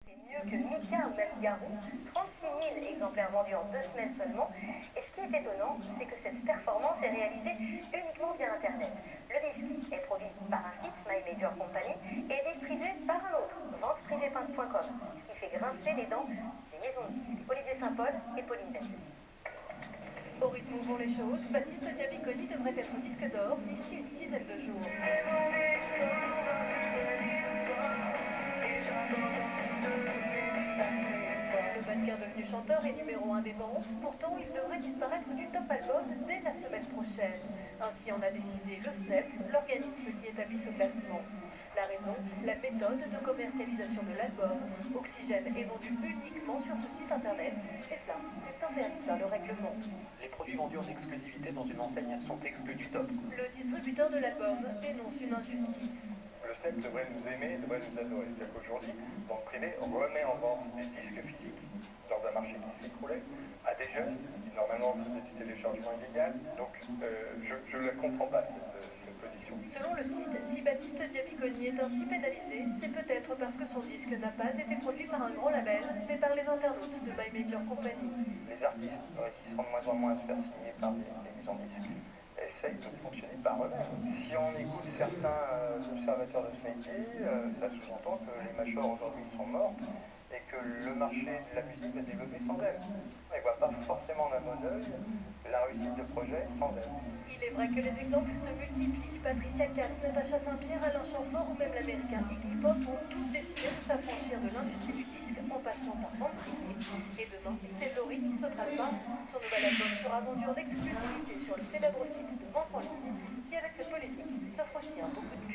C'est mieux que Mika ou même Garou, 36 000 exemplaires vendus en 2 semaines seulement. Et ce qui est étonnant, c'est que cette performance est réalisée uniquement via Internet. Le disque est produit par un site, My Major Company, et distribué par un autre, venteprivée.com, ce qui fait grincer les dents des maisons de disques Olivier Saint-Paul et Pauline Vincent. Au rythme où vont les choses, Baptiste Diabiconi devrait être disque d'or d'ici une dizaine de jours. Le mannequin devenu chanteur est numéro 1 des ventes, pourtant il devrait disparaître du top album dès la semaine prochaine. Ainsi en a décidé le SNEP, l'organisme qui établit ce classement. La raison, la méthode de commercialisation de l'album. Oxygène est vendu uniquement sur ce site internet, et ça, c'est interdit par le règlement. Les produits vendus en exclusivité dans une enseigne sont exclus du top. Le distributeur de l'album dénonce une injustice. Le SNEP devrait nous aimer, devrait nous adorer. C'est-à-dire qu'aujourd'hui, Vente Privée remet en vente des disques physiques dans un marché qui s'écroulait à des jeunes qui normalement faisaient du téléchargement illégal. Donc je ne la comprends pas, cette position. Selon le site, si Baptiste Diabiconi est ainsi pénalisé, c'est peut-être parce que son disque n'a pas été produit par un gros label, mais par les internautes de My Major Company. Les artistes réussissant de moins en moins à se faire signer par des maisons de disques essayent de fonctionner par eux-mêmes. Si on écoute certains observateurs de ce métier, ça sous-entend que les majors aujourd'hui sont mortes et que le marché de la musique va se développer sans elles. On ne voit pas forcément d'un bon oeil la réussite de projets sans elles. Il est vrai que les exemples se multiplient. Patricia Cass, Natacha Saint-Pierre, Alain Chamfort ou même l'américain Iggy Pop ont tous décidé de s'affranchir de l'industrie du disque en passant par vente privée. Et demain, c'est Laurie qui sautera le pas. Son nouvel album sera vendu en exclusivité sur le célèbre site de vente en ligne qui, avec cette polémique, s'offre aussi un beau coup de